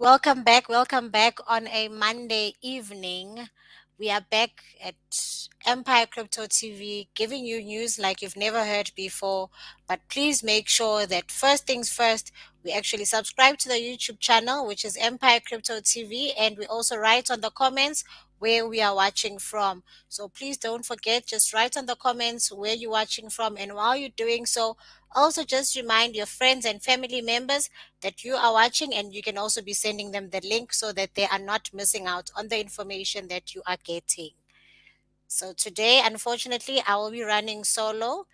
Welcome back on a Monday evening. We are back at Empire Crypto TV giving you news like you've never heard before. But please make sure that first things first, we actually subscribe to the YouTube channel, which is Empire Crypto TV, and we also write on the comments where we are watching from. So please don't forget, just write on the comments where you're watching from, and while you're doing so, also just remind your friends and family members that you are watching, and you can also be sending them the link so that they are not missing out on the information that you are getting. So today, unfortunately, I will be running solo.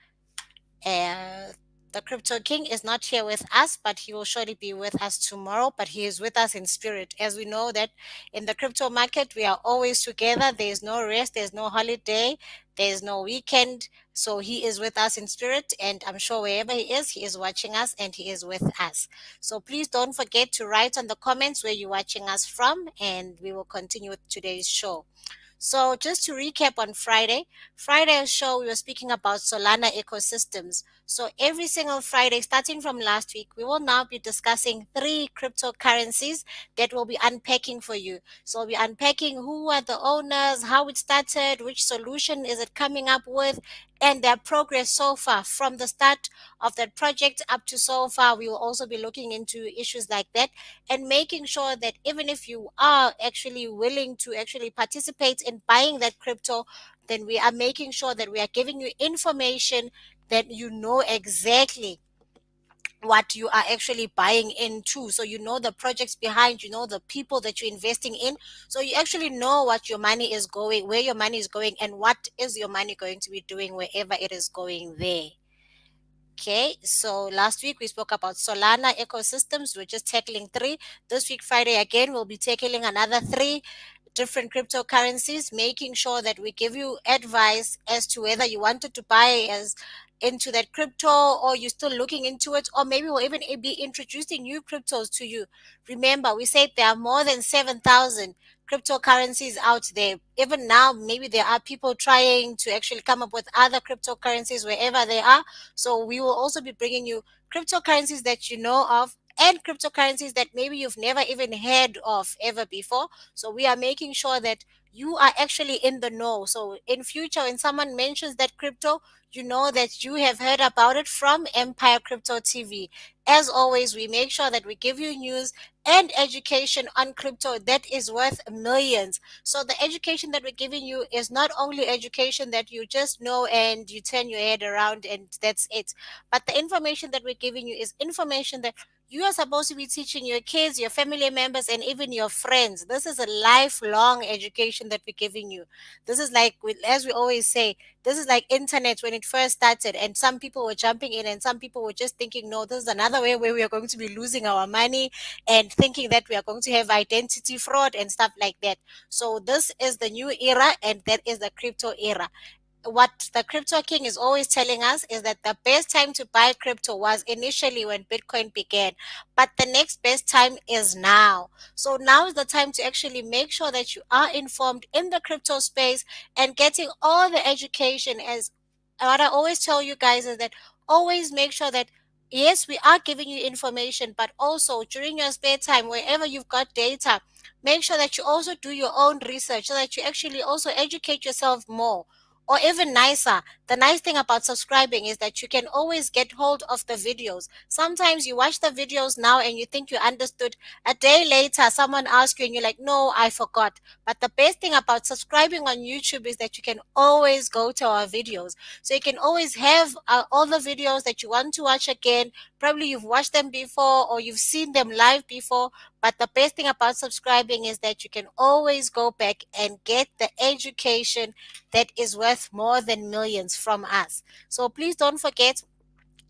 uh, the Crypto King is not here with us, but he will surely be with us tomorrow. But he is with us in spirit, as we know that in the crypto market we are always together. There is no rest, there's no holiday, there is no weekend. So he is with us in spirit, and I'm sure wherever he is watching us and he is with us. So please don't forget to write on the comments where you're watching us from, and we will continue with today's show. So just to recap on Friday's show, we were speaking about Solana ecosystems. So every single Friday, starting from last week, we will now be discussing three cryptocurrencies that we'll be unpacking for you. So we'll be unpacking who are the owners, how it started, which solution is it coming up with, and their progress so far from the start of that project up to so far. We will also be looking into issues like that and making sure that even if you are actually willing to actually participate in buying that crypto, then we are making sure that we are giving you information that you know exactly what you are actually buying into. So you know the projects behind, you know the people that you're investing in. So you actually know what your money is going, where your money is going, and what is your money going to be doing wherever it is going there. Okay, so last week we spoke about Solana ecosystems. We're just tackling three. This week, Friday, again, we'll be tackling another three different cryptocurrencies, making sure that we give you advice as to whether you wanted to buy as into that crypto, or you're still looking into it, or maybe we'll even be introducing new cryptos to you. Remember, we said there are more than 7,000 cryptocurrencies out there. Even now, maybe there are people trying to actually come up with other cryptocurrencies wherever they are. So we will also be bringing you cryptocurrencies that you know of, and cryptocurrencies that maybe you've never even heard of ever before. So we are making sure that you are actually in the know. So in future, when someone mentions that crypto, you know that you have heard about it from Empire Crypto TV. As always, we make sure that we give you news and education on crypto that is worth millions. So the education that we're giving you is not only education that you just know and you turn your head around and that's it, but the information that we're giving you is information that you are supposed to be teaching your kids, your family members, and even your friends. This is a lifelong education that we're giving you. This is like, as we always say, this is like internet when it first started, and some people were jumping in, and some people were just thinking, no, this is another way where we are going to be losing our money, and thinking that we are going to have identity fraud and stuff like that. So this is the new era, and that is the crypto era. What the crypto king is always telling us is that the best time to buy crypto was initially when Bitcoin began, but the next best time is now. So now is the time to actually make sure that you are informed in the crypto space and getting all the education. As what I always tell you guys is that always make sure that yes, we are giving you information, but also during your spare time, wherever you've got data, make sure that you also do your own research so that you actually also educate yourself more. Or even nicer, the nice thing about subscribing is that you can always get hold of the videos. Sometimes you watch the videos now and you think you understood. A day later, someone asks you and you're like, no, I forgot. But the best thing about subscribing on YouTube is that you can always go to our videos. So you can always have all the videos that you want to watch again. Probably you've watched them before or you've seen them live before. But the best thing about subscribing is that you can always go back and get the education that is worth more than millions from us. So please don't forget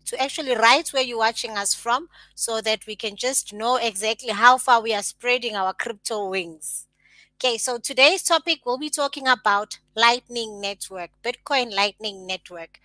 to actually write where you're watching us from so that we can just know exactly how far we are spreading our crypto wings. Okay, so today's topic we'll be talking about Lightning Network, Bitcoin Lightning Network.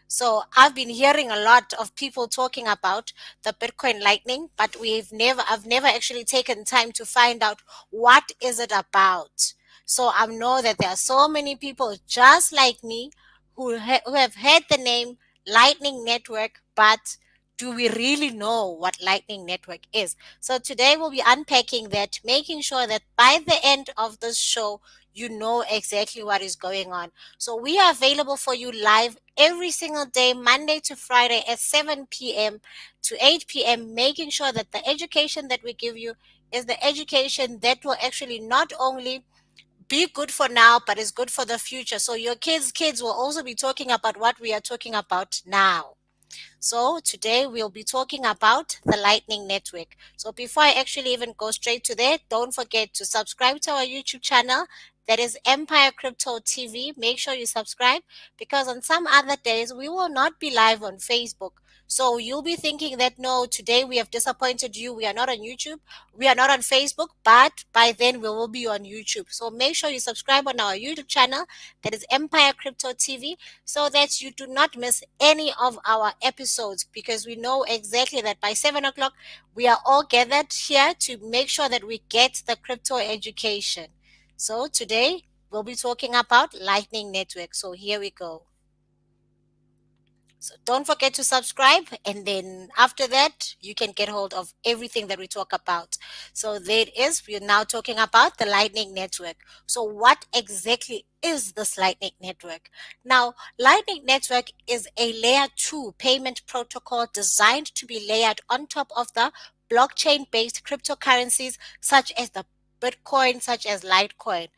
So I've been hearing a lot of people talking about the Bitcoin Lightning, but I've never actually taken time to find out what is it about. So I know that there are so many people just like me who have heard the name Lightning Network, but do we really know what Lightning Network is? So today we'll be unpacking that, making sure that by the end of this show, you know exactly what is going on. So we are available for you live every single day, Monday to Friday at 7 p.m. to 8 p.m., making sure that the education that we give you is the education that will actually not only be good for now, but is good for the future. So your kids will also be talking about what we are talking about now. So today we'll be talking about the Lightning Network. So before I actually even go straight to there, don't forget to subscribe to our YouTube channel. That is Empire Crypto TV. Make sure you subscribe because on some other days we will not be live on Facebook. So you'll be thinking that no, today we have disappointed you. We are not on YouTube. We are not on Facebook, but by then we will be on YouTube. So make sure you subscribe on our YouTube channel. That is Empire Crypto TV so that you do not miss any of our episodes because we know exactly that by 7 o'clock we are all gathered here to make sure that we get the crypto education. So today we'll be talking about Lightning Network. So here we go. So don't forget to subscribe, and then after that, you can get hold of everything that we talk about. So there it is. We're now talking about the Lightning Network. So what exactly is this Lightning Network? Now, Lightning Network is a layer 2 payment protocol designed to be layered on top of the blockchain-based cryptocurrencies such as the Bitcoin, such as Litecoin.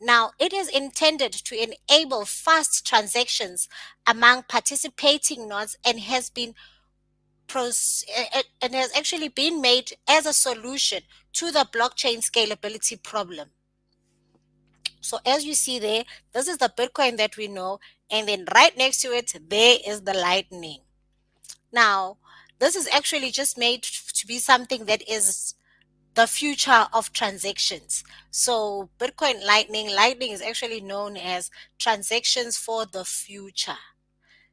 Now, it is intended to enable fast transactions among participating nodes and has been and has actually been made as a solution to the blockchain scalability problem. So as you see there, this is the Bitcoin that we know, and then right next to it, there is the Lightning. Now, this is actually just made to be something that is the future of transactions. So Bitcoin Lightning is actually known as transactions for the future.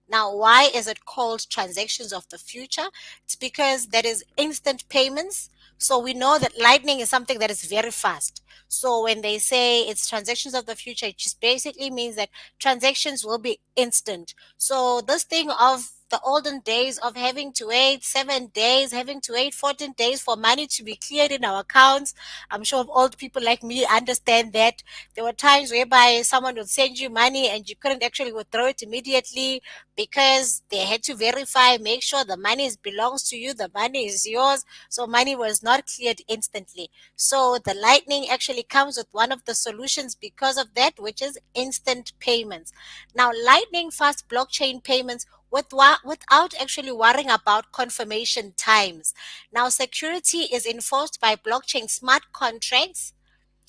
Now, why is it called transactions of the future? It's because there is instant payments. So we know that Lightning is something that is very fast. So when they say it's transactions of the future, it just basically means that transactions will be instant. So this thing of the olden days of having to wait 7 days, having to wait 14 days for money to be cleared in our accounts. I'm sure old people like me understand that. There were times whereby someone would send you money and you couldn't actually withdraw it immediately because they had to verify, make sure the money belongs to you, the money is yours. So money was not cleared instantly. So the Lightning actually comes with one of the solutions because of that, which is instant payments. Now, Lightning fast blockchain payments without actually worrying about confirmation times. Now, security is enforced by blockchain smart contracts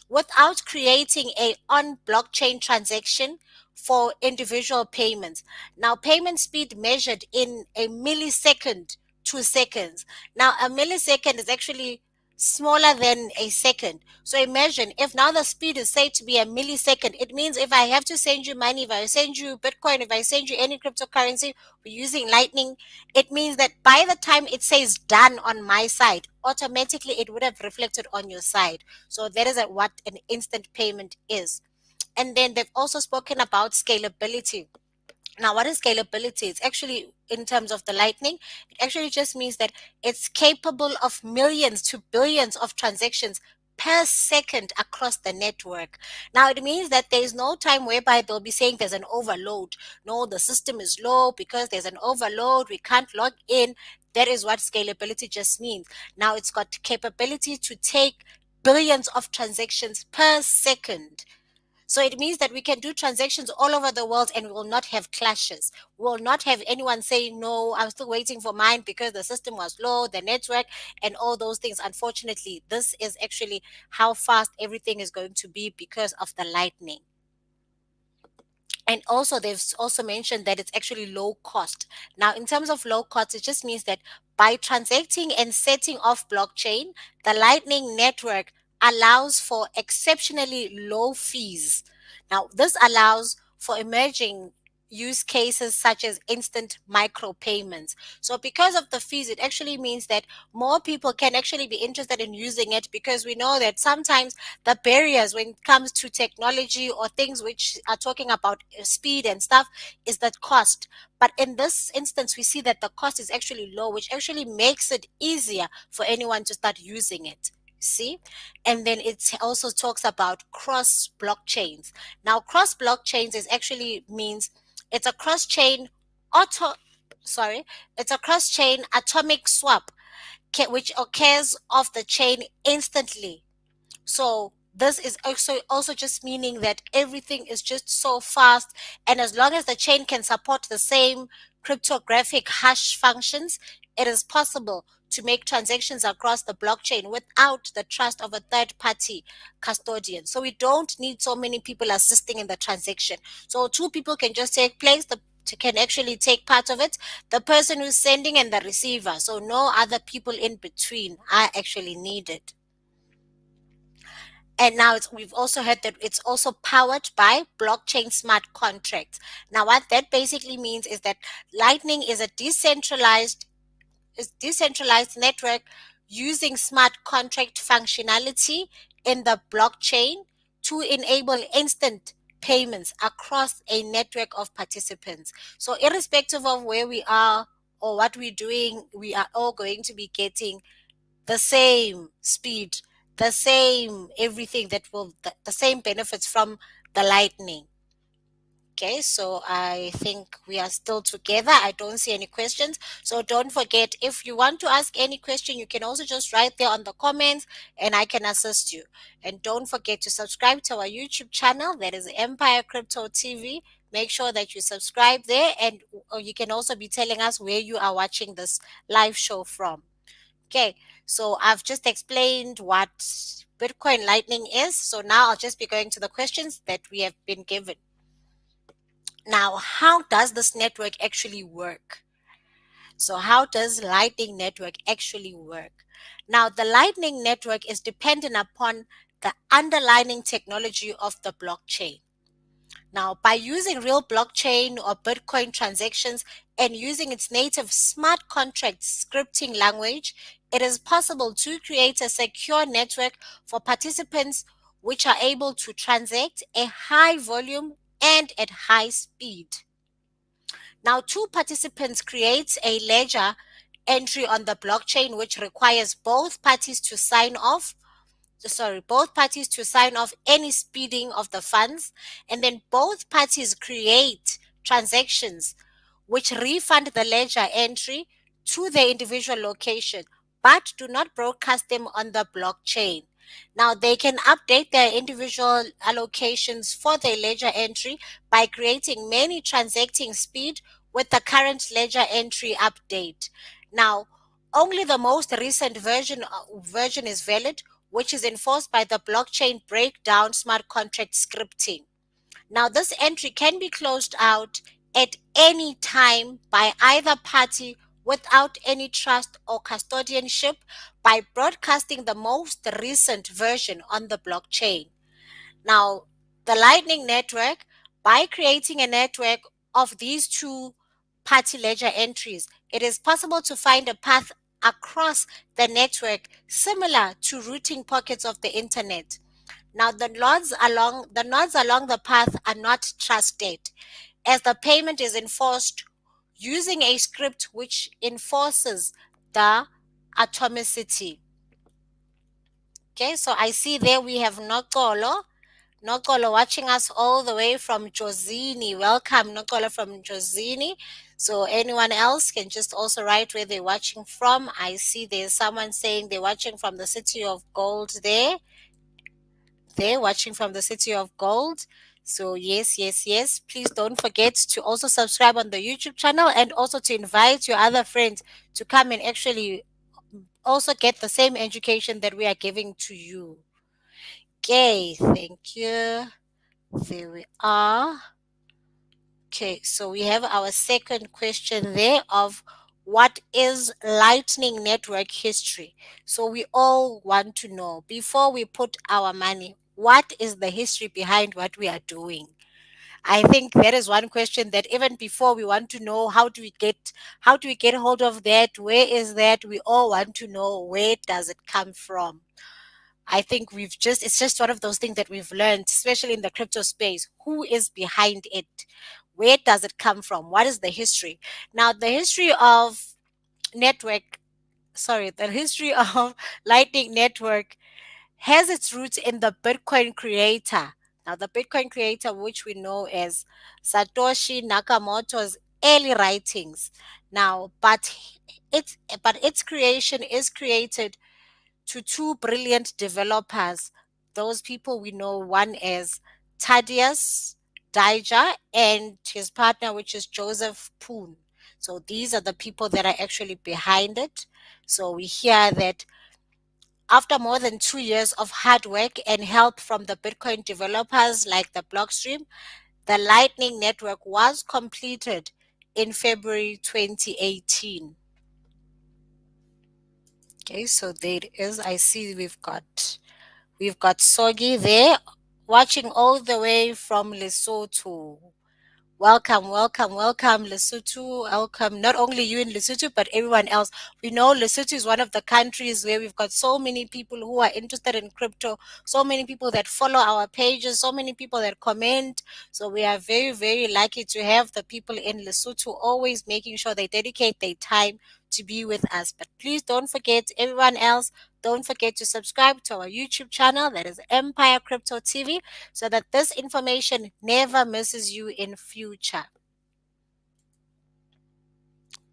without creating a on blockchain transaction for individual payments. Now, payment speed measured in a millisecond to seconds. Now, a millisecond is actually smaller than a second. So imagine if now the speed is said to be a millisecond, it means if I have to send you money, if I send you Bitcoin, if I send you any cryptocurrency using Lightning, it means that by the time it says done on my side, automatically it would have reflected on your side. So that is what an instant payment is. And then they've also spoken about scalability. Now, what is scalability? It's actually, in terms of the Lightning, it actually just means that it's capable of millions to billions of transactions per second across the network. Now, it means that there is no time whereby they'll be saying there's an overload. No, the system is low because there's an overload. We can't log in. That is what scalability just means. Now, it's got capability to take billions of transactions per second. So it means that we can do transactions all over the world and we will not have clashes. We will not have anyone saying, no, I'm still waiting for mine because the system was low, the network, and all those things. Unfortunately, this is actually how fast everything is going to be because of the Lightning. And also, they've also mentioned that it's actually low cost. Now, in terms of low cost, it just means that by transacting and setting off blockchain, the Lightning Network allows for exceptionally low fees. Now, this allows for emerging use cases such as instant micropayments. So because of the fees, it actually means that more people can actually be interested in using it, because we know that sometimes the barriers when it comes to technology or things which are talking about speed and stuff is that cost. But in this instance, we see that the cost is actually low, which actually makes it easier for anyone to start using it. See? And then it also talks about cross blockchains. Now, cross blockchains is actually means it's a cross-chain auto sorry, it's a cross-chain atomic swap which occurs off the chain instantly. So this is also just meaning that everything is just so fast, and as long as the chain can support the same cryptographic hash functions, it is possible to make transactions across the blockchain without the trust of a third party custodian. So we don't need so many people assisting in the transaction. So two people can just take place, can actually take part of it, the person who's sending and the receiver. So no other people in between are actually needed. And now we've also heard that it's also powered by blockchain smart contracts. Now, what that basically means is that Lightning is a decentralized network using smart contract functionality in the blockchain to enable instant payments across a network of participants. So, irrespective of where we are or what we're doing, we are all going to be getting the same speed, the same everything that will, the same benefits from the lightning. Okay, so I think we are still together. I don't see any questions. So don't forget, if you want to ask any question, you can also just write there on the comments and I can assist you. And don't forget to subscribe to our YouTube channel, that is Empire Crypto TV. Make sure that you subscribe there, and you can also be telling us where you are watching this live show from. Okay, so I've just explained what Bitcoin Lightning is. So now I'll just be going to the questions that we have been given. Now, how does this network actually work? So, how does Lightning Network actually work? Now, the Lightning Network is dependent upon the underlying technology of the blockchain. Now, by using real blockchain or Bitcoin transactions and using its native smart contract scripting language, it is possible to create a secure network for participants which are able to transact a high volume and at high speed. Now, two participants create a ledger entry on the blockchain which requires both parties to sign off any speeding of the funds, and then both parties create transactions which refund the ledger entry to their individual location, but do not broadcast them on the blockchain. Now, they can update their individual allocations for their ledger entry by creating many transacting speed with the current ledger entry update. Now, only the most recent version is valid, which is enforced by the blockchain breakdown smart contract scripting. Now, this entry can be closed out at any time by either party without any trust or custodianship by broadcasting the most recent version on the blockchain. Now, the Lightning Network, by creating a network of these two party ledger entries, it is possible to find a path across the network similar to routing pockets of the internet. Now, the nodes along the path are not trusted, as the payment is enforced using a script which enforces the atomicity. Okay, so I see there we have Nokolo watching us all the way from Josini. Welcome, Nokolo from Josini. So anyone else can just also write where they're watching from. I see there's someone saying they're watching from the City of Gold there. They're watching from the City of Gold. So yes, yes, yes. Please don't forget to also subscribe on the YouTube channel and also to invite your other friends to come and actually also get the same education that we are giving to you. Okay, thank you. There we are. Okay, so we have our second question there of what is Lightning Network history? So we all want to know, before we put our money, what is the history behind what we are doing? I think that is one question that even before we want to know how do we get hold of that, where is that, we all want to know where does it come from. I think it's just one of those things that we've learned, especially in the crypto space. Who is behind it? Where does it come from? What is the history? Now, the history of network, the history of Lightning Network has its roots in the Bitcoin creator. Now, the Bitcoin creator, which we know as Satoshi Nakamoto's early writings. Now, its creation is created to two brilliant developers. Those people we know, one is Thaddeus Dija and his partner, which is Joseph Poon. So these are the people that are actually behind it. So we hear that after more than 2 years of hard work and help from the Bitcoin developers like the Blockstream, the Lightning Network was completed in February 2018. Okay, so there it is. I see we've got Sogi there watching all the way from Lesotho. Welcome, welcome, welcome, Lesotho. Welcome, not only you in Lesotho, but everyone else. We know Lesotho is one of the countries where we've got so many people who are interested in crypto, so many people that follow our pages, so many people that comment. So we are very, very lucky to have the people in Lesotho always making sure they dedicate their time to be with us. But please don't forget, everyone else, don't forget to subscribe to our YouTube channel, that is Empire Crypto TV, so that this information never misses you in future.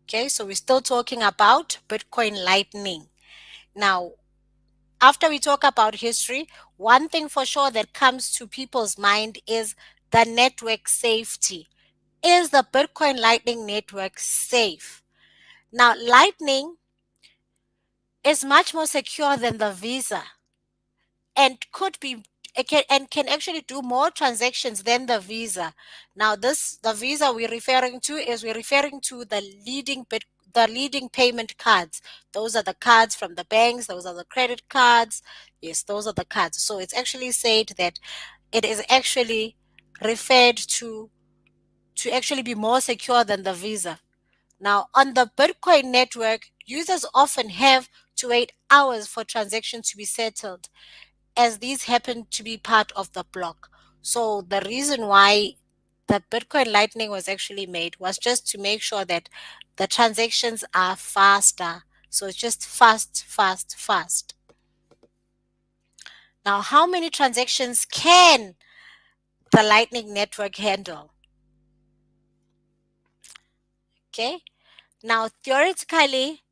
Okay, so we're still talking about Bitcoin Lightning. Now, after we talk about history, one thing for sure that comes to people's mind is the network safety. Is the Bitcoin Lightning network safe? Now, Lightning is much more secure than the Visa and can actually do more transactions than the Visa. Now, the Visa we're referring to the leading payment cards. Those are the cards from the banks. Those are the credit cards. Yes, those are the cards. So it's actually said that it is actually referred to actually be more secure than the Visa. Now, on the Bitcoin network, users often have to wait hours for transactions to be settled, as these happen to be part of the block. So the reason why the Bitcoin Lightning was actually made was just to make sure that the transactions are faster. So it's just fast, fast, fast. Now, how many transactions can the Lightning Network handle? Okay. Now, theoretically,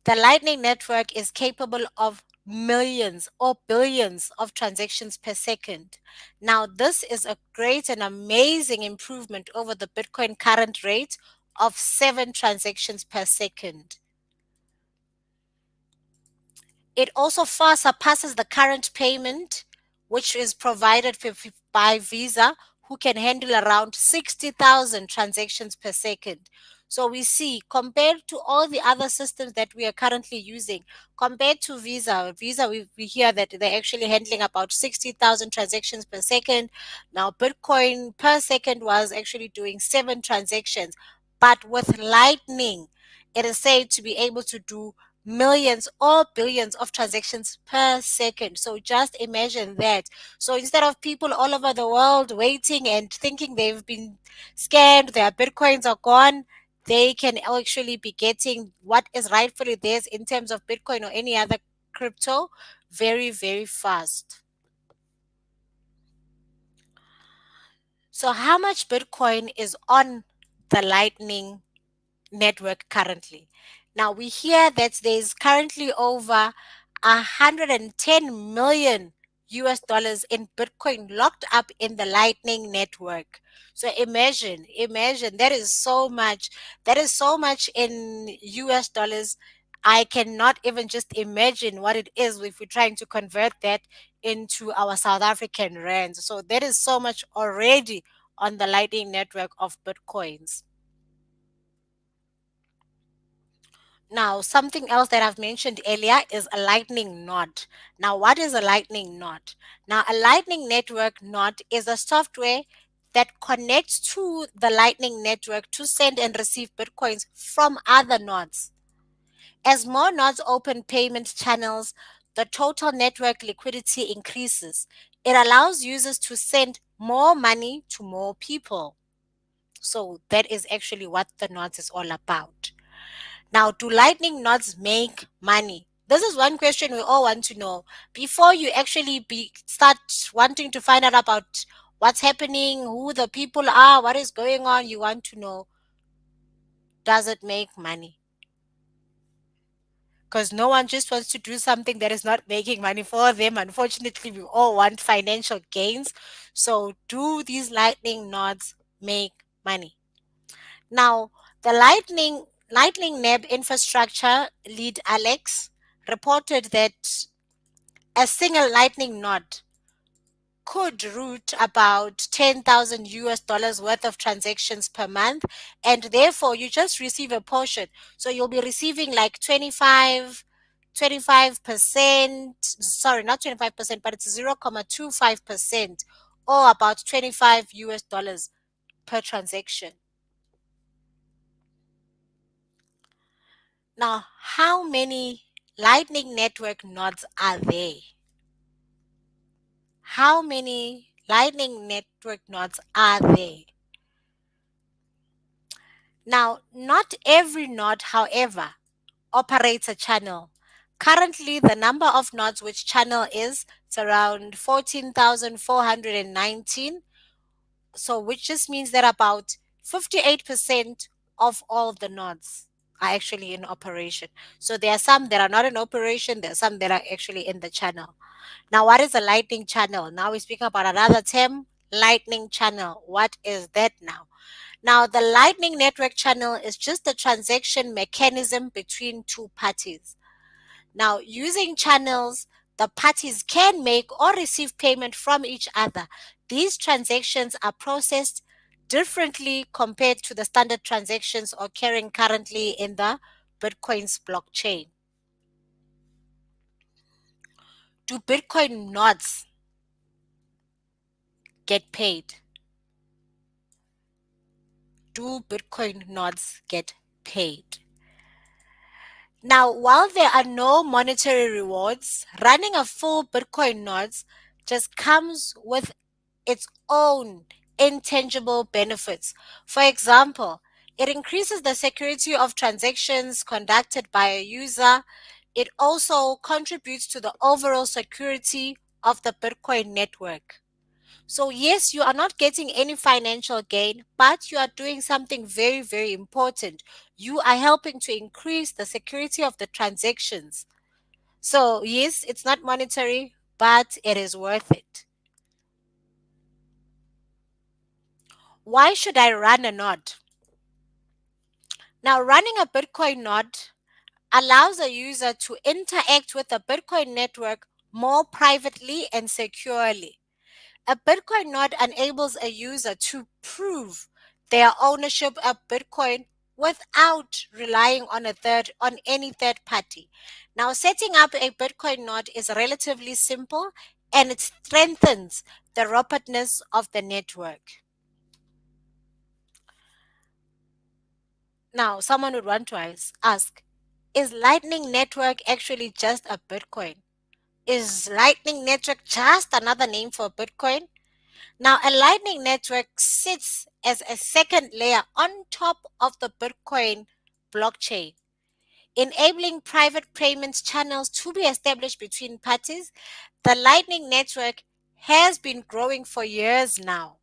the Lightning Network is capable of millions or billions of transactions per second. Now, this is a great and amazing improvement over the Bitcoin current rate of 7 transactions per second. It also far surpasses the current payment, which is provided by Visa, who can handle around 60,000 transactions per second. So we see, compared to all the other systems that we are currently using, compared to Visa, we hear that they're actually handling about 60,000 transactions per second. Now, Bitcoin per second was actually doing 7 transactions. But with Lightning, it is said to be able to do millions or billions of transactions per second. So just imagine that. So instead of people all over the world waiting and thinking they've been scammed, their bitcoins are gone, they can actually be getting what is rightfully theirs in terms of Bitcoin or any other crypto very, very fast. So, how much Bitcoin is on the Lightning network currently? Now we hear that there's currently over 110 million US dollars in Bitcoin locked up in the Lightning network. So imagine that is so much. That is so much in US dollars. I cannot even just imagine what it is if we're trying to convert that into our South African rands. So there is so much already on the Lightning network of Bitcoins. Now, something else that I've mentioned earlier is a lightning node. Now, what is a lightning node? Now, a lightning network node is a software that connects to the Lightning Network to send and receive Bitcoins from other nodes. As more nodes open payment channels, the total network liquidity increases. It allows users to send more money to more people. So that is actually what the nodes is all about. Now, do Lightning nodes make money? This is one question we all want to know. Before you actually start wanting to find out about what's happening, who the people are, what is going on, you want to know, does it make money? Because no one just wants to do something that is not making money for them. Unfortunately, we all want financial gains. So, do these Lightning nodes make money? Now, the Lightning Neb infrastructure lead Alex reported that a single Lightning node could route about 10,000 US dollars worth of transactions per month, and therefore you just receive a portion. So you'll be receiving like 25%, sorry, not 25%, but it's 0.25%, or about 25 US dollars per transaction. Now, how many Lightning Network nodes are there? How many Lightning Network nodes are there? Now, not every node, however, operates a channel. Currently, the number of nodes which channel is it's around 14,419. So, which just means that about 58% of all the nodes are actually in operation. So, there are some that are not in operation, there are some that are actually in the channel. Now, what is a lightning channel? Now, we speak about another term, lightning channel. What is that now? Now, the Lightning Network channel is just a transaction mechanism between two parties. Now, using channels, the parties can make or receive payment from each other. These transactions are processed differently compared to the standard transactions occurring currently in the Bitcoin's blockchain. Do Bitcoin nodes get paid? Do Bitcoin nodes get paid? Now, while there are no monetary rewards, running a full Bitcoin nodes just comes with its own intangible benefits. For example, it increases the security of transactions conducted by a user. It also contributes to the overall security of the Bitcoin network. So, yes, you are not getting any financial gain, but you are doing something very, very important. You are helping to increase the security of the transactions. So, yes, it's not monetary, but it is worth it. Why should I run a node? Now, running a Bitcoin node allows a user to interact with the Bitcoin network more privately and securely. A Bitcoin node enables a user to prove their ownership of Bitcoin without relying on any third party. Now, setting up a Bitcoin node is relatively simple and it strengthens the robustness of the network. Now, someone would want to ask, is Lightning Network actually just a Bitcoin? Is Lightning Network just another name for Bitcoin? Now, a Lightning Network sits as a second layer on top of the Bitcoin blockchain, enabling private payments channels to be established between parties. The Lightning Network has been growing for years now.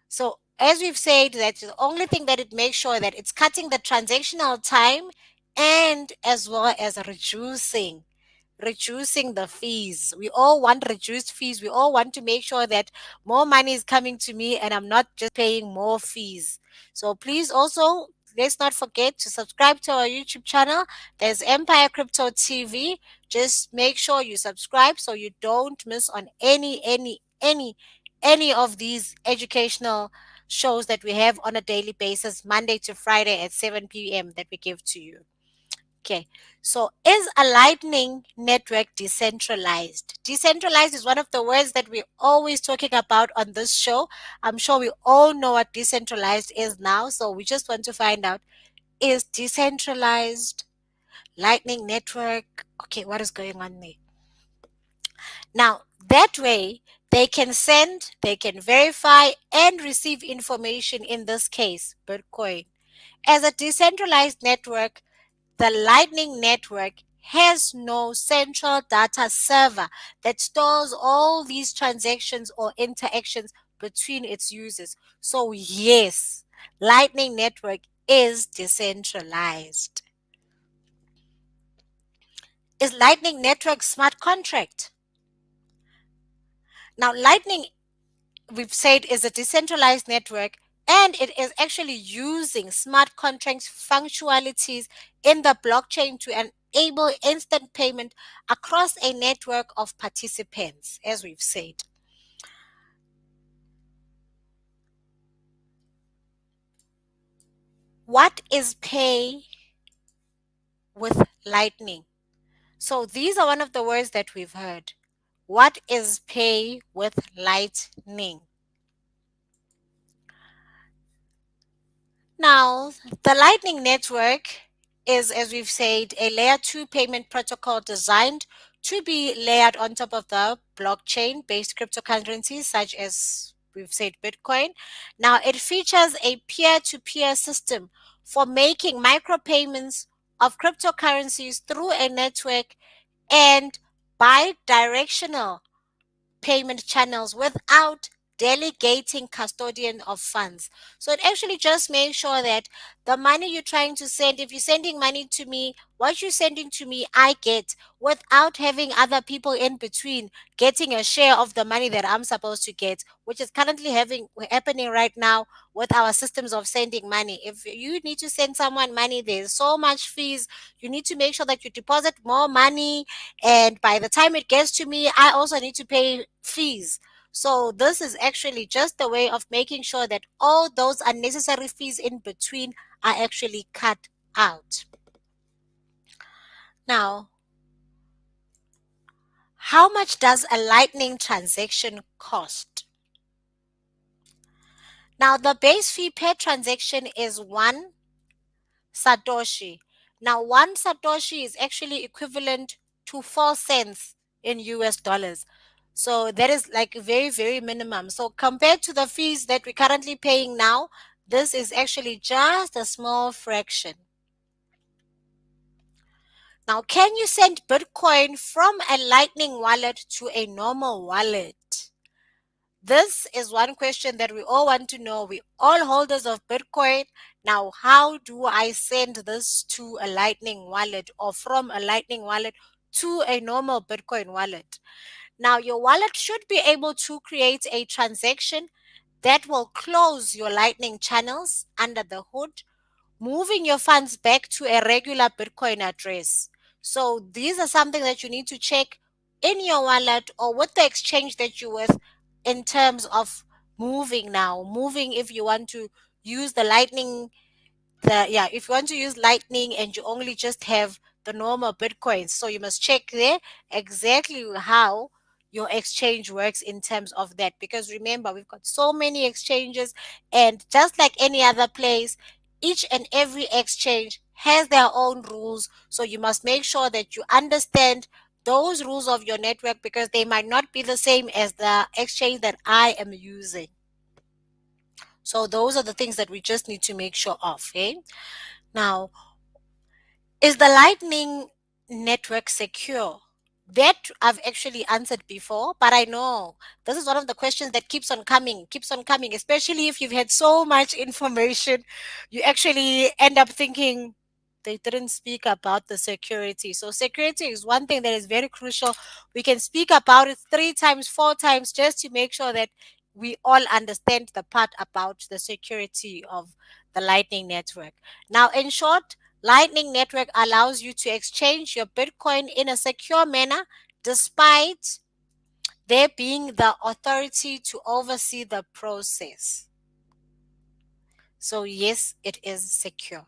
So, as we've said, that the only thing that it makes sure that it's cutting the transactional time and as well as reducing the fees. We all want reduced fees. We all want to make sure that more money is coming to me and I'm not just paying more fees. So please also let's not forget to subscribe to our YouTube channel. There's Empire Crypto TV. Just make sure you subscribe so you don't miss on any of these educational shows that we have on a daily basis, Monday to Friday at 7 p.m. that we give to you. Okay, so is a Lightning network decentralized? Decentralized is one of the words that we're always talking about on this show. I'm sure we all know what decentralized is now, so we just want to find out, is decentralized Lightning network? Okay, what is going on there? Now, that way, they can send, they can verify, and receive information, in this case, Bitcoin. As a decentralized network, the Lightning Network has no central data server that stores all these transactions or interactions between its users. So, yes, Lightning Network is decentralized. Is Lightning Network smart contract? Now, Lightning, we've said, is a decentralized network, and it is actually using smart contracts functionalities in the blockchain to enable instant payment across a network of participants, as we've said. What is pay with Lightning? So these are one of the words that we've heard. What is pay with Lightning? Now, the Lightning Network is, as we've said, a layer 2 payment protocol designed to be layered on top of the blockchain based cryptocurrencies, such as we've said Bitcoin. Now, it features a peer to peer system for making micropayments of cryptocurrencies through a network and bi directional payment channels without delegating custodian of funds. So it actually just makes sure that the money you're trying to send, if you're sending money to me, what you're sending to me, I get, without having other people in between getting a share of the money that I'm supposed to get, which is currently happening right now with our systems of sending money. If you need to send someone money, there's so much fees. You need to make sure that you deposit more money, and by the time it gets to me, I also need to pay fees. So this is actually just a way of making sure that all those unnecessary fees in between are actually cut out. Now, how much does a Lightning transaction cost? Now, the base fee per transaction is 1 Satoshi. Now, 1 Satoshi is actually equivalent to 4 cents in US dollars. So that is like very, very minimum. So compared to the fees that we're currently paying now, this is actually just a small fraction. Now, can you send Bitcoin from a Lightning wallet to a normal wallet? This is one question that we all want to know. We all holders of Bitcoin. Now, how do I send this to a Lightning wallet, or from a Lightning wallet to a normal Bitcoin wallet? Now, your wallet should be able to create a transaction that will close your Lightning channels under the hood, moving your funds back to a regular Bitcoin address. So these are something that you need to check in your wallet or with the exchange that you're with, in terms of moving if you want to use the Lightning, if you want to use Lightning and you only just have the normal Bitcoins. So you must check there exactly how your exchange works in terms of that. Because remember, we've got so many exchanges, and just like any other place, each and every exchange has their own rules. So you must make sure that you understand those rules of your network, because they might not be the same as the exchange that I am using. So those are the things that we just need to make sure of. Okay. Now, is the Lightning network secure? That I've actually answered before, but I know this is one of the questions that keeps on coming, especially if you've had so much information. You actually end up thinking they didn't speak about the security. So, security is one thing that is very crucial. We can speak about it 3 times, 4 times, just to make sure that we all understand the part about the security of the Lightning network. Now, in short, Lightning Network allows you to exchange your Bitcoin in a secure manner, despite there being the authority to oversee the process. So, yes, it is secure.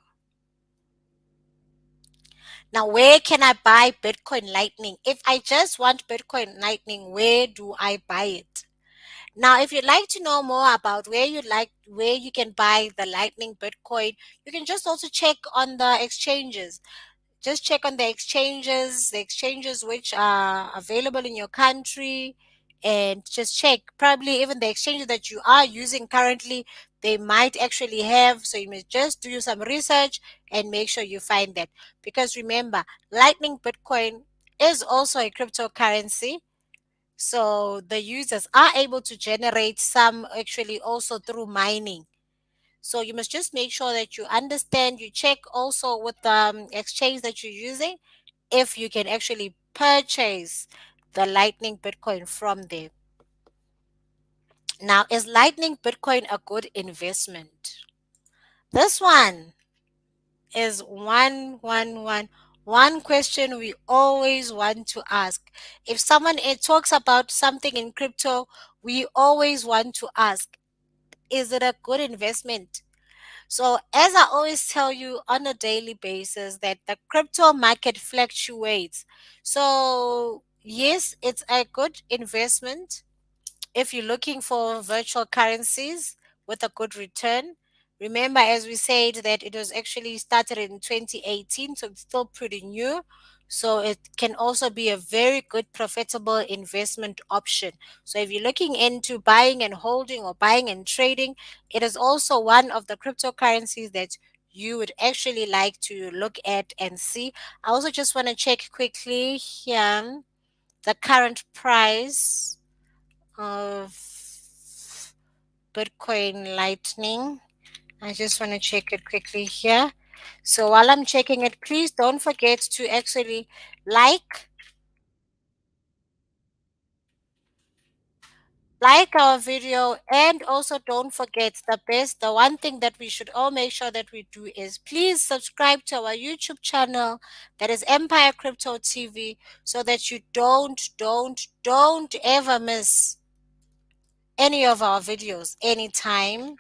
Now, where can I buy Bitcoin Lightning? If I just want Bitcoin Lightning, where do I buy it? Now, if you'd like to know more about where you can buy the Lightning Bitcoin, you can just also check on the exchanges. Just check on the exchanges which are available in your country, and just check. Probably even the exchanges that you are using currently, they might actually have. So you may just do some research and make sure you find that. Because remember, Lightning Bitcoin is also a cryptocurrency. So the users are able to generate some actually also through mining. So you must just make sure that you understand, you check also with the exchange that you're using if you can actually purchase the Lightning Bitcoin from there. Now, is Lightning Bitcoin a good investment? This one is one question we always want to ask. If someone talks about something in crypto, we always want to ask, is it a good investment? So, as I always tell you on a daily basis, that the crypto market fluctuates. So, yes, it's a good investment if you're looking for virtual currencies with a good return. Remember, as we said, that it was actually started in 2018, so it's still pretty new. So it can also be a very good profitable investment option. So if you're looking into buying and holding or buying and trading, it is also one of the cryptocurrencies that you would actually like to look at and see. I also just want to check quickly here the current price of Bitcoin Lightning. I just want to check it quickly here. So while I'm checking it, please don't forget to actually like our video, and also don't forget the one thing that we should all make sure that we do is please subscribe to our YouTube channel, that is Empire Crypto TV, so that you don't ever miss any of our videos anytime.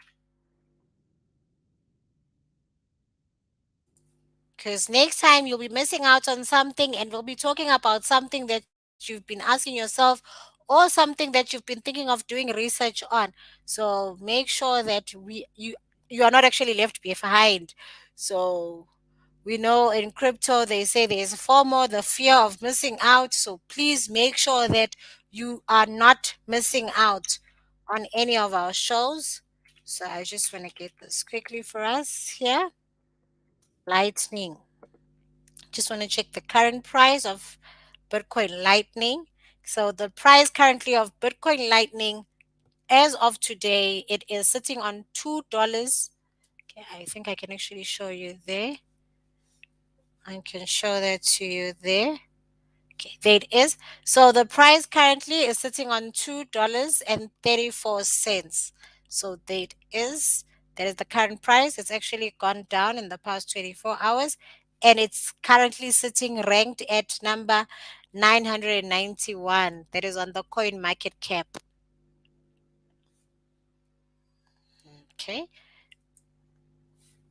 Because next time you'll be missing out on something, and we'll be talking about something that you've been asking yourself, or something that you've been thinking of doing research on. So make sure that you are not actually left behind. So we know in crypto they say there's FOMO, the fear of missing out. So please make sure that you are not missing out on any of our shows. So I just want to get this quickly for us here. Lightning. Just want to check the current price of Bitcoin Lightning. So the price currently of Bitcoin Lightning as of today, it is sitting on $2. Okay, I think I can actually show you there. I can show that to you there. Okay, there it is. So the price currently is sitting on $2.34. So there it is. That is the current price. It's actually gone down in the past 24 hours, and it's currently sitting ranked at number 991. That is on the coin market cap. Okay.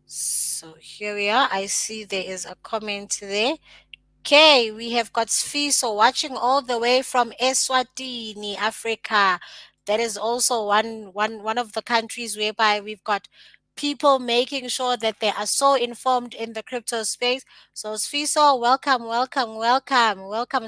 So here we are. I see there is a comment there. Okay, we have got Sfiso watching all the way from Eswatini, Africa. That is also one of the countries whereby we've got people making sure that they are so informed in the crypto space. So Sfiso, welcome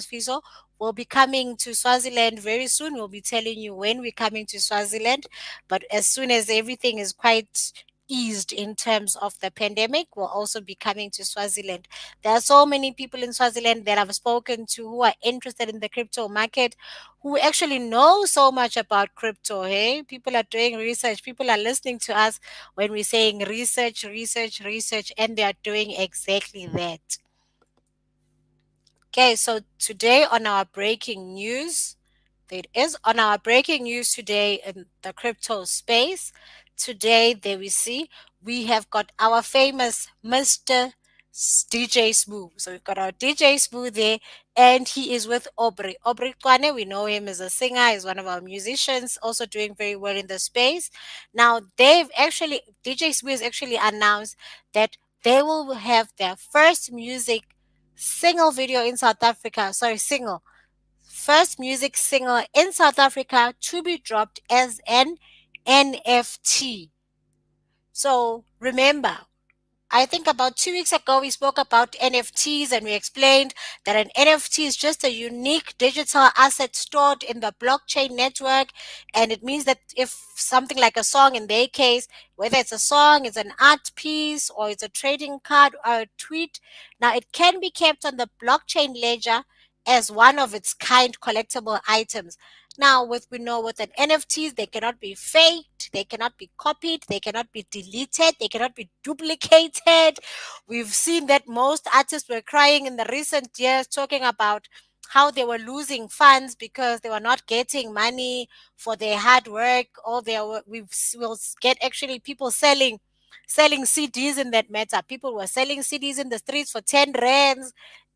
Sfiso. We'll be coming to Swaziland very soon. We'll be telling you when we're coming to Swaziland. But as soon as everything is quite eased in terms of the pandemic, we'll also be coming to Swaziland. There are so many people in Swaziland that I've spoken to who are interested in the crypto market, who actually know so much about crypto. Hey, people are doing research. People are listening to us when we're saying research, and they are doing exactly that. Okay, so today on our breaking news, it is on our breaking news today in the crypto space. Today, there we have got our famous Mr. DJ Smooth. So we've got our DJ Smooth there, and he is with Aubrey. Aubrey Kwane, we know him as a singer, he's one of our musicians, also doing very well in the space. Now, DJ Smooth has actually announced that they will have their first music single video in South Africa, sorry, single, first music single in South Africa to be dropped as an NFT. So remember, I think about 2 weeks ago, we spoke about NFTs and we explained that an NFT is just a unique digital asset stored in the blockchain network. And it means that if something like a song, in their case, whether it's a song, it's an art piece, or it's a trading card or a tweet, now it can be kept on the blockchain ledger as one of its kind collectible items. Now, with we know with an NFTs, they cannot be faked, they cannot be copied, they cannot be deleted, they cannot be duplicated. We've seen that most artists were crying in the recent years, talking about how they were losing funds because they were not getting money for their hard work, or we'll get actually people selling CDs in that matter. People were selling CDs in the streets for 10 rands,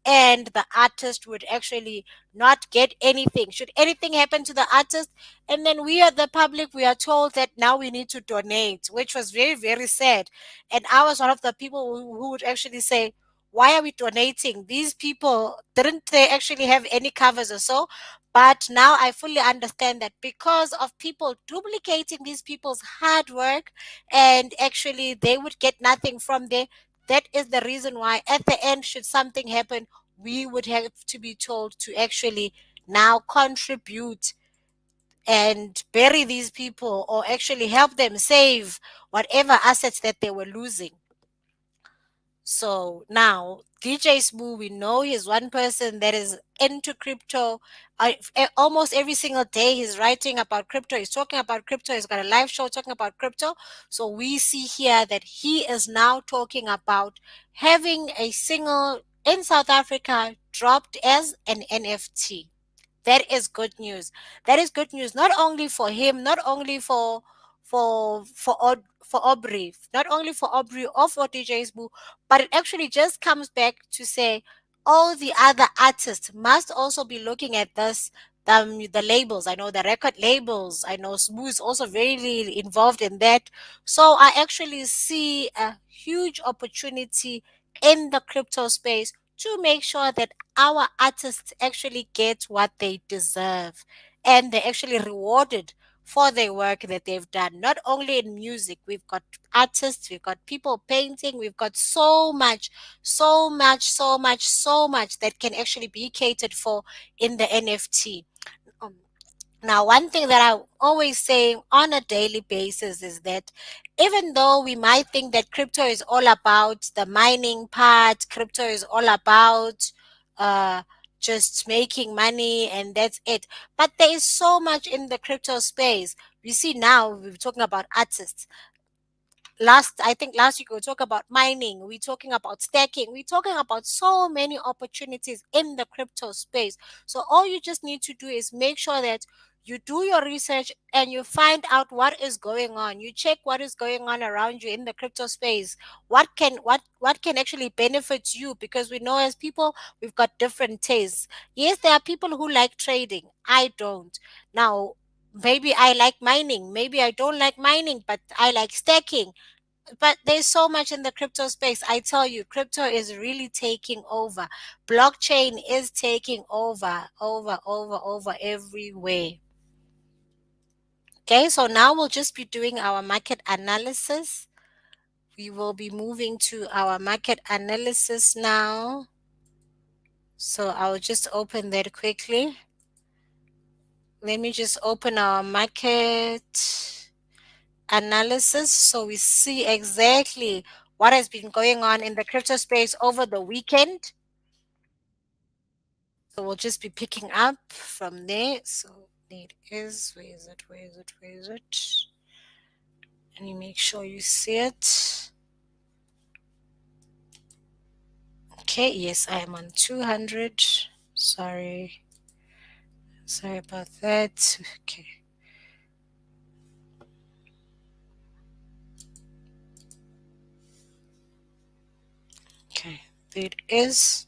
and the artist would actually not get anything. Should anything happen to the artist, and then we are the public, we are told that now we need to donate, which was very, very sad. And I was one of the people who would actually say, why are we donating? These people, didn't they actually have any covers or so? But now I fully understand that because of people duplicating these people's hard work, and actually they would get nothing from there. That is the reason why at the end, should something happen, we would have to be told to actually now contribute and bury these people, or actually help them save whatever assets that they were losing. So now, DJ Smooth, we know he's one person that is into crypto. Almost every single day, he's writing about crypto. He's talking about crypto. He's got a live show talking about crypto. So we see here that he is now talking about having a single in South Africa dropped as an NFT. That is good news. That is good news, not only for him, not only for Aubrey, not only for Aubrey or for DJ Smooth, but it actually just comes back to say all the other artists must also be looking at this. The labels, I know the record labels, I know Smooth is also very involved in that. So I actually see a huge opportunity in the crypto space to make sure that our artists actually get what they deserve, and they're actually rewarded for their work that they've done. Not only in music, we've got artists, we've got people painting, we've got so much, so much, so much, so much that can actually be catered for in the NFT. Um, Now, one thing that I always say on a daily basis is that even though we might think that crypto is all about the mining part, crypto is all about uh, just making money and that's it. But there is so much in the crypto space. We see now, we're talking about artists. I think last week we talk about mining, we're talking about stacking, we're talking about so many opportunities in the crypto space. So all you just need to do is make sure that you do your research and you find out what is going on. You check what is going on around you in the crypto space. What can actually benefit you, because we know as people we've got different tastes. Yes, there are people who like trading. I don't. Now, maybe I like mining, maybe I don't like mining, but I like stacking. But there's so much in the crypto space. I tell you, crypto is really taking over. Blockchain is taking over everywhere. Okay, so now we'll just be doing our market analysis. We will be moving to our market analysis now. So I'll just open that quickly. Let me just open our market analysis so we see exactly what has been going on in the crypto space over the weekend. So we'll just be picking up from there. So it is, where is it? Where is it? Where is it? And you make sure you see it. Okay, yes, I am on 200. Sorry. Sorry about that. Okay. Okay, there it is.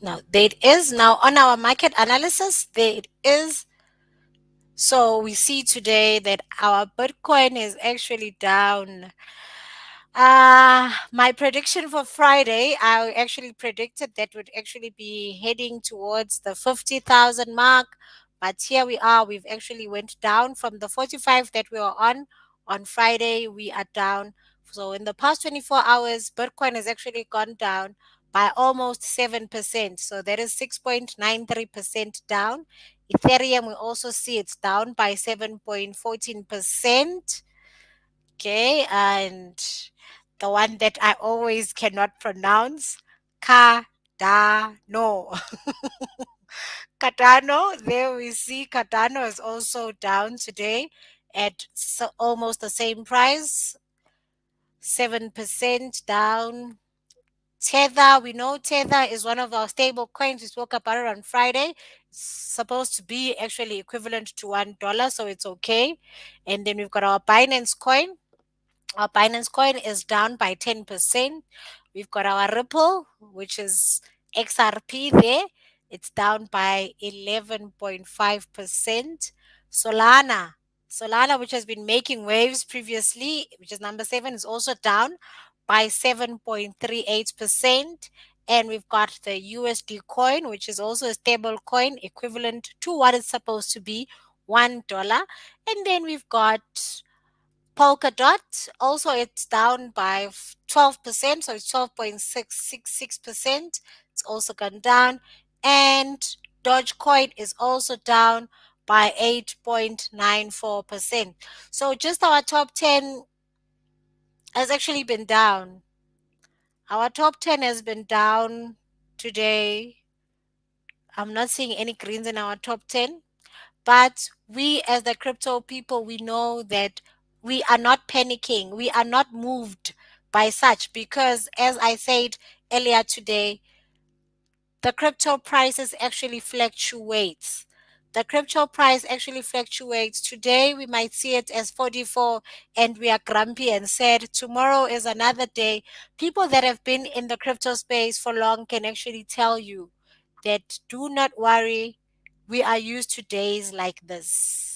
Now, there it is. Now, on our market analysis, there it is. So we see today that our Bitcoin is actually down. My prediction for Friday, I actually predicted that would actually be heading towards the 50,000 mark. But here we are, we've actually went down from the 45 that we were on. On Friday, we are down. So in the past 24 hours, Bitcoin has actually gone down by almost 7%. So that is 6.93% down. Ethereum, we also see it's down by 7.14%. Okay, and the one that I always cannot pronounce, Cardano. Cardano, there we see Cardano is also down today at almost the same price, 7% down. Tether, we know Tether is one of our stable coins. We spoke about it on Friday. It's supposed to be actually equivalent to $1, so it's okay. And then we've got our Binance coin. Our Binance coin is down by 10%. We've got our Ripple, which is XRP there. It's down by 11.5%. Solana, which has been making waves previously, which is number 7, is also down by 7.38%. And we've got the USD coin, which is also a stable coin equivalent to what it's supposed to be, $1. And then we've got Polkadot, also it's down by 12%, so it's 12.666%. It's also gone down. And Dogecoin is also down by 8.94%. So just our top 10 has actually been down. Our top 10 has been down today. I'm not seeing any greens in our top 10. But we, as the crypto people, we know that we are not panicking. We are not moved by such because, as I said earlier today, the crypto prices actually fluctuates. The crypto price actually fluctuates. Today we might see it as 44 and we are grumpy and sad. Tomorrow is another day. People that have been in the crypto space for long can actually tell you that do not worry, we are used to days like this.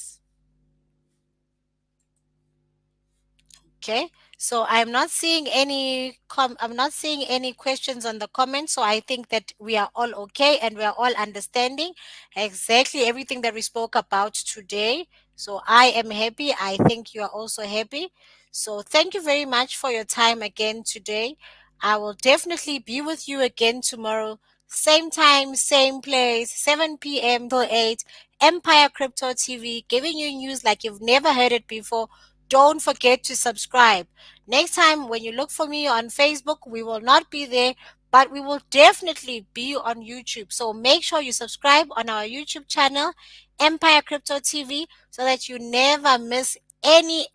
Okay, so I'm not seeing any questions on the comments, so I think that we are all okay and we are all understanding exactly everything that we spoke about today. So I am happy. I think you are also happy. So thank you very much for your time again today. I will definitely be with you again tomorrow. Same time, same place, 7 p.m. till 8. Empire Crypto TV, giving you news like you've never heard it before. Don't forget to subscribe. Next time, when you look for me on Facebook, we will not be there, but we will definitely be on YouTube. So make sure you subscribe on our YouTube channel, Empire Crypto TV, so that you never miss any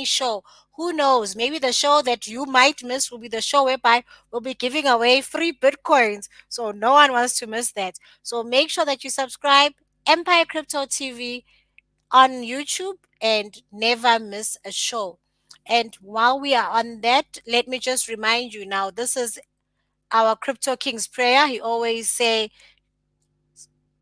show. Who knows? Maybe the show that you might miss will be the show whereby we'll be giving away free Bitcoins. So no one wants to miss that. So make sure that you subscribe, Empire Crypto TV, on YouTube and never miss a show. And while we are on that, let me just remind you now, this is our Crypto King's prayer. He always say,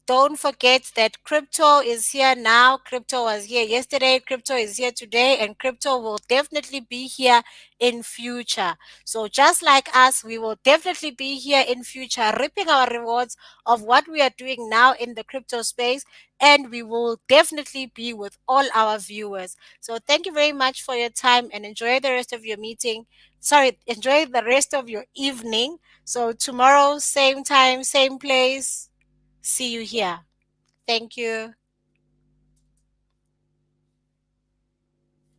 don't forget that crypto is here now. Crypto was here yesterday. Crypto is here today, and crypto will definitely be here in future. So just like us, we will definitely be here in future, reaping our rewards of what we are doing now in the crypto space, and we will definitely be with all our viewers. So thank you very much for your time and enjoy the rest of your meeting. Sorry, enjoy the rest of your evening. So tomorrow, same time, same place. See you here. Thank you.